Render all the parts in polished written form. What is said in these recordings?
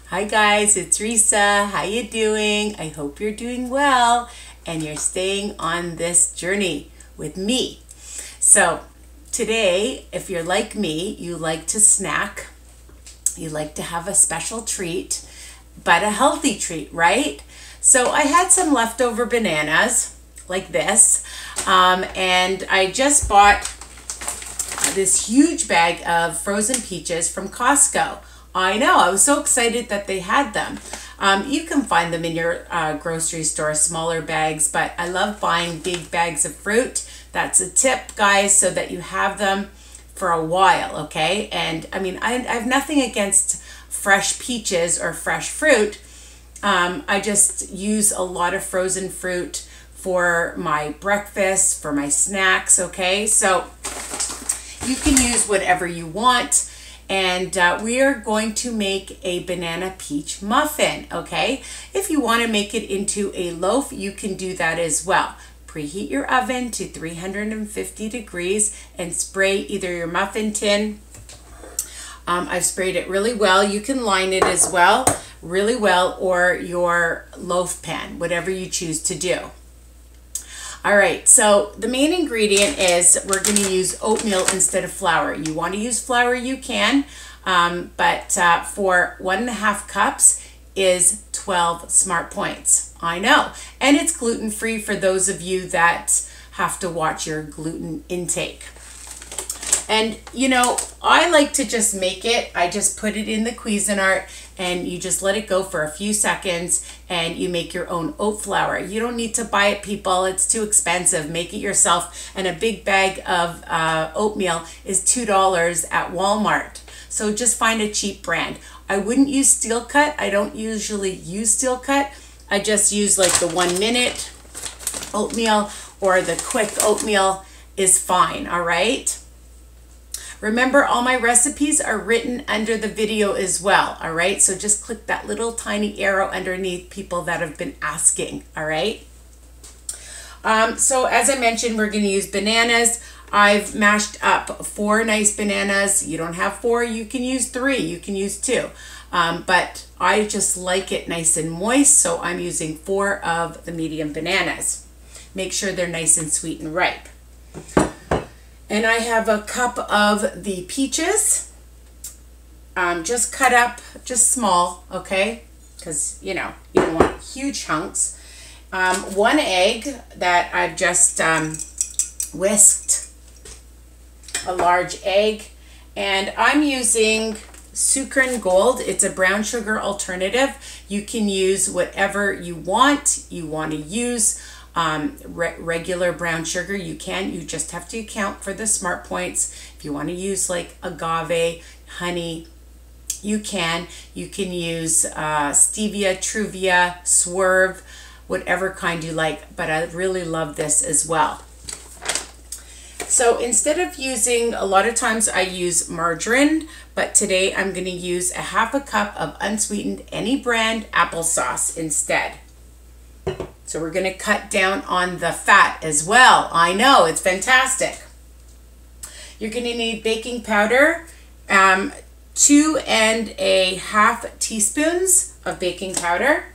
Hi guys, it's Risa. How you doing? I hope you're doing well and you're staying on this journey with me. So today, if you're like me, you like to snack, you like to have a special treat, but a healthy treat, right? So I had some leftover bananas like this, and I just bought this huge bag of frozen peaches from Costco. I know, I was so excited that they had them. You can find them in your grocery store, smaller bags, but I love buying big bags of fruit. That's a tip, guys, so that you have them for a while, okay? And I mean, I have nothing against fresh peaches or fresh fruit. I just use a lot of frozen fruit for my breakfast, for my snacks, okay? So you can use whatever you want. And we are going to make a banana peach muffin, okay? If you want to make it into a loaf, you can do that as well. Preheat your oven to 350 degrees and spray either your muffin tin. I've sprayed it really well. You can line it as well, really well, or your loaf pan, whatever you choose to do. All right, so the main ingredient is we're going to use oatmeal instead of flour. You want to use flour, you can, but for 1.5 cups is 12 smart points. I know, and it's gluten-free for those of you that have to watch your gluten intake. And you know, I like to just make it. I just put it in the Cuisinart and you just let it go for a few seconds and you make your own oat flour. You don't need to buy it, people. It's too expensive. Make it yourself. And a big bag of oatmeal is $2 at Walmart. So just find a cheap brand. I wouldn't use steel cut. I don't usually use steel cut. I just use like the 1 minute oatmeal, or the quick oatmeal is fine, all right? Remember, all my recipes are written under the video as well, all right? So just click that little tiny arrow underneath, people that have been asking, all right? So as I mentioned, we're gonna use bananas. I've mashed up 4 nice bananas. You don't have 4, you can use 3, you can use 2. But I just like it nice and moist, so I'm using 4 of the medium bananas. Make sure they're nice and sweet and ripe. And I have a cup of the peaches, just cut up, just small, okay? Because, you know, you don't want huge chunks. 1 egg that I've just whisked, a large egg. And I'm using SUKRIN Gold. It's a brown sugar alternative. You can use whatever you want. You want to use regular brown sugar, you can. You just have to account for the smart points. If you want to use like agave, honey, you can. You can use stevia, TRUVIA, SWERVE, whatever kind you like, but I really love this as well. So instead of using, a lot of times I use margarine, but today I'm going to use a 1/2 cup of unsweetened, any brand applesauce instead. So we're going to cut down on the fat as well. I know, it's fantastic. You're going to need baking powder, 2.5 teaspoons of baking powder,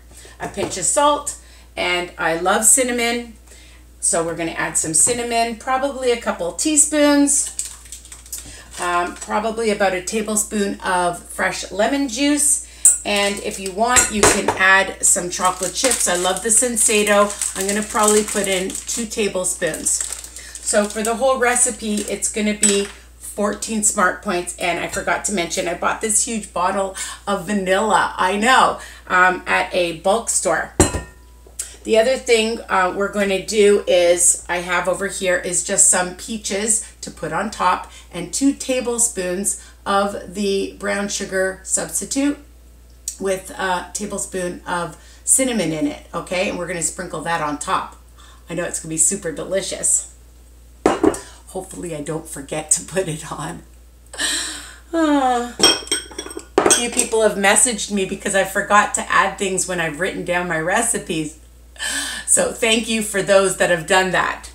a pinch of salt, and I love cinnamon. So we're going to add some cinnamon, probably a couple teaspoons, probably about a tablespoon of fresh lemon juice. And if you want, you can add some chocolate chips. I love the Sensado. I'm going to probably put in 2 tablespoons. So for the whole recipe, it's going to be 14 smart points. And I forgot to mention, I bought this huge bottle of vanilla, I know, at a bulk store. The other thing we're going to do is, I have over here is just some peaches to put on top and 2 tablespoons of the brown sugar substitute with a tablespoon of cinnamon in it, okay? And we're going to sprinkle that on top. I know it's going to be super delicious. Hopefully I don't forget to put it on. A few people have messaged me because I forgot to add things when I've written down my recipes. So thank you for those that have done that.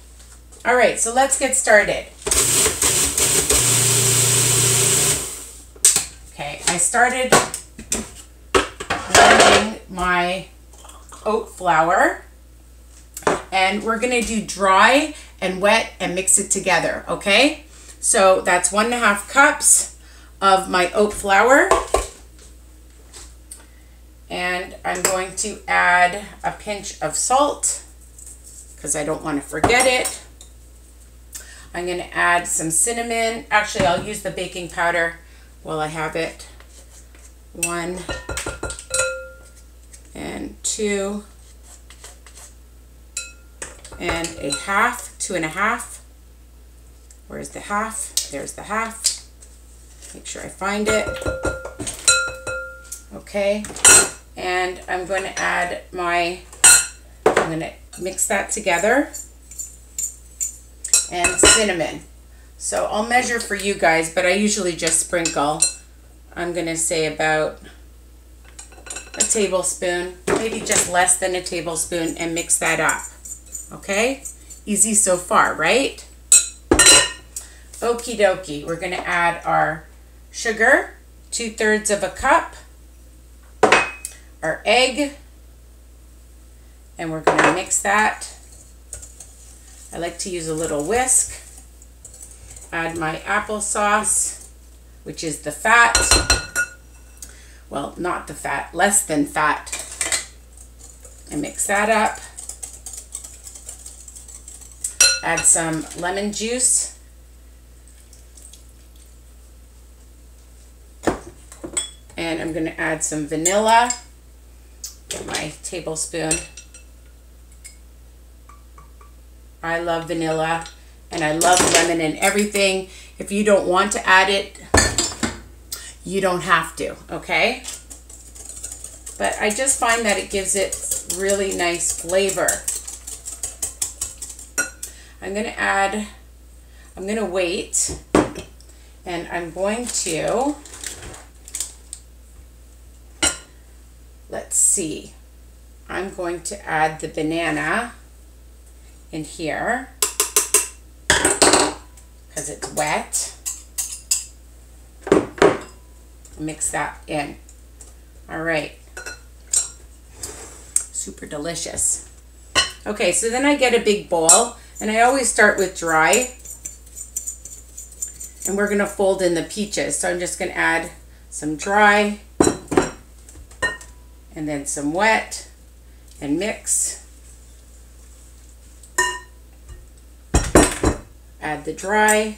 All right, so let's get started. Okay, I started oat flour. And we're going to do dry and wet and mix it together, okay? So that's 1.5 cups of my oat flour. And I'm going to add a pinch of salt because I don't want to forget it. I'm going to add some cinnamon. Actually, I'll use the baking powder while I have it. 1 and 2 and a half, 2.5. Where's the half? There's the half. Make sure I find it. Okay, and I'm going to add I'm going to mix that together, and cinnamon. So I'll measure for you guys, but I usually just sprinkle. I'm going to say about a tablespoon, maybe just less than a tablespoon, and mix that up. Okay, easy so far, right? Okie dokie, we're going to add our sugar, 2/3 of a cup, our egg, and we're going to mix that. I like to use a little whisk. Add my applesauce, which is the fat. Well, not the fat, less than fat. And mix that up. Add some lemon juice. And I'm going to add some vanilla. Get my tablespoon. I love vanilla and I love lemon and everything. If you don't want to add it, you don't have to, okay? But I just find that it gives it really nice flavor. I'm going to wait, and I'm going to, let's see, I'm going to add the banana in here because it's wet. Mix that in. All right. Super delicious. Okay, so then I get a big bowl, and I always start with dry, and we're going to fold in the peaches. So I'm just going to add some dry and then some wet and mix. Add the dry.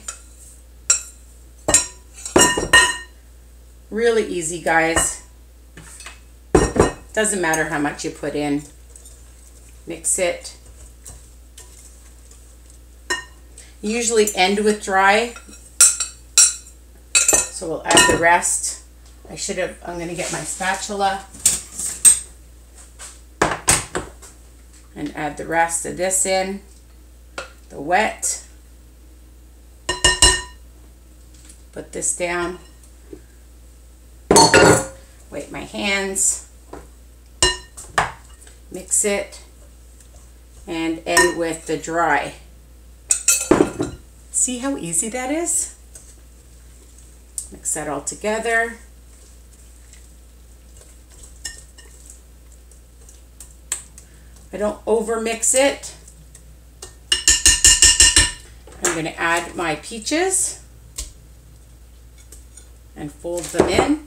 Really easy, guys. Doesn't matter how much you put in. Mix it. Usually end with dry. So we'll add the rest. I'm going to get my spatula and add the rest of this in. The wet. Put this down. Wet my hands. Mix it. And end with the dry. See how easy that is? Mix that all together. I don't over mix it. I'm going to add my peaches and fold them in.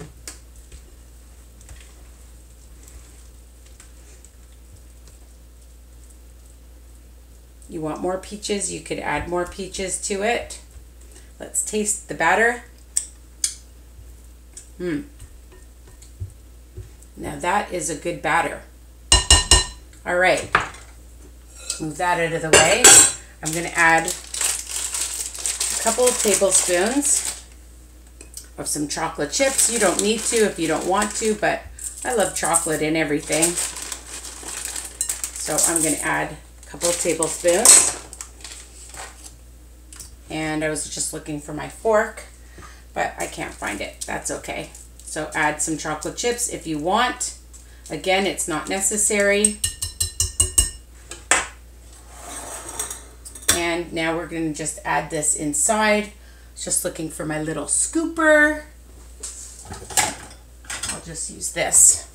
You want more peaches, you could add more peaches to it. Let's taste the batter. Now that is a good batter. All right, move that out of the way. I'm going to add a couple of tablespoons of some chocolate chips. You don't need to if you don't want to, but I love chocolate in everything. So I'm going to add a couple of tablespoons. And I was just looking for my fork, but I can't find it. That's okay. So add some chocolate chips if you want. Again, it's not necessary. And now we're going to just add this inside. Just looking for my little scooper. I'll just use this.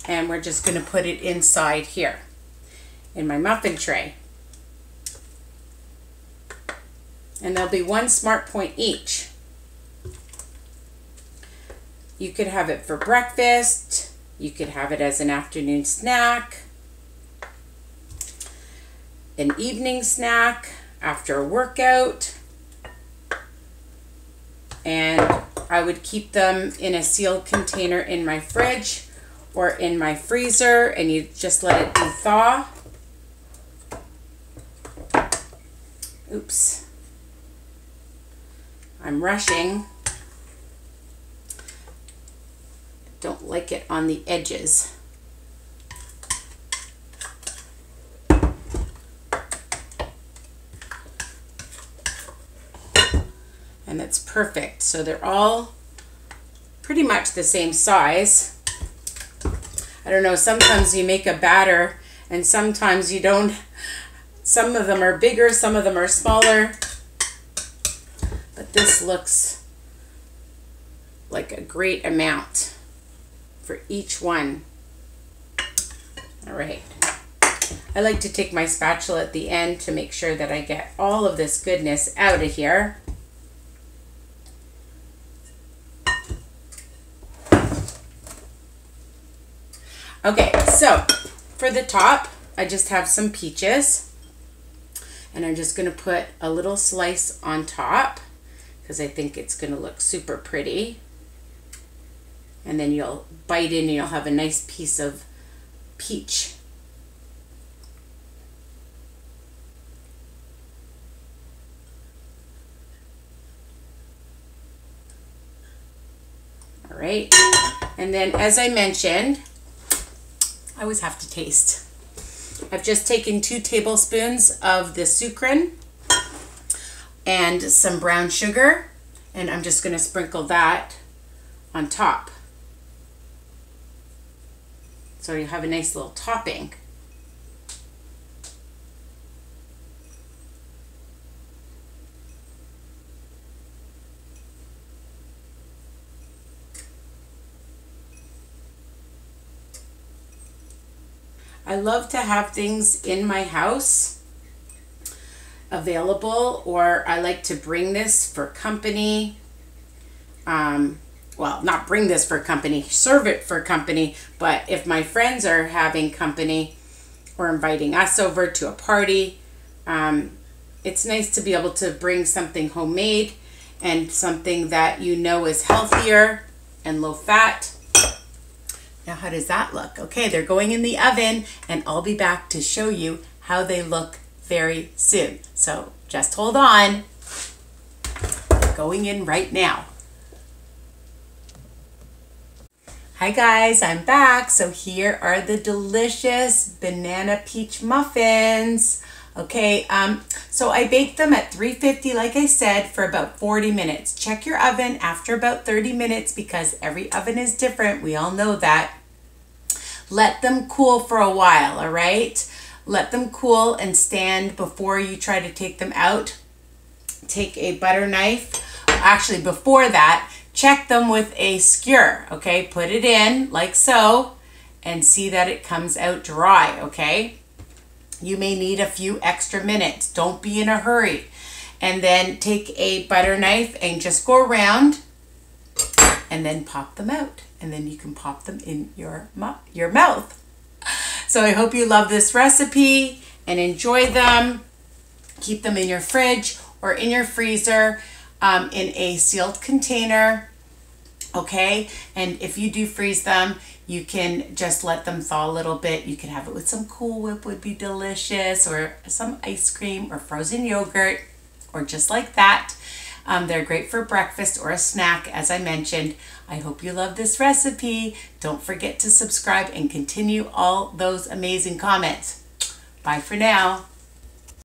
and we're just going to put it inside here in my muffin tray. And there'll be 1 smart point each. You could have it for breakfast, you could have it as an afternoon snack, an evening snack after a workout, and I would keep them in a sealed container in my fridge or in my freezer, and you just let it thaw. Oops. I'm rushing. Don't like it on the edges. And it's perfect. So they're all pretty much the same size. I don't know, sometimes you make a batter and sometimes you don't. Some of them are bigger, some of them are smaller. But this looks like a great amount for each one. All right. I like to take my spatula at the end to make sure that I get all of this goodness out of here. Okay, so for the top, I just have some peaches, and I'm just going to put a little slice on top because I think it's going to look super pretty. And then you'll bite in and you'll have a nice piece of peach. All right, and then as I mentioned, I always have to taste. I've just taken 2 tablespoons of the SUKRIN and some brown sugar, and I'm just going to sprinkle that on top. So you have a nice little topping. I love to have things in my house available, or I like to bring this for company. Well, not bring this for company, serve it for company, but if my friends are having company or inviting us over to a party, it's nice to be able to bring something homemade and something that you know is healthier and low fat. Now, how does that look? Okay, they're going in the oven, and I'll be back to show you how they look very soon. So just hold on. They're going in right now. Hi guys, I'm back. So here are the delicious banana peach muffins. Okay, so I baked them at 350, like I said, for about 40 minutes. Check your oven after about 30 minutes because every oven is different. We all know that. Let them cool for a while, all right? Let them cool and stand before you try to take them out. Take a butter knife. Actually, before that, check them with a skewer, okay? Put it in like so and see that it comes out dry, okay? You may need a few extra minutes. Don't be in a hurry. And then take a butter knife and just go around and then pop them out. And then you can pop them in your mouth. So I hope you love this recipe and enjoy them. Keep them in your fridge or in your freezer in a sealed container, okay? And if you do freeze them, you can just let them thaw a little bit. You can have it with some Cool Whip, would be delicious, or some ice cream or frozen yogurt, or just like that. They're great for breakfast or a snack, as I mentioned. I hope you love this recipe. Don't forget to subscribe and continue all those amazing comments. Bye for now.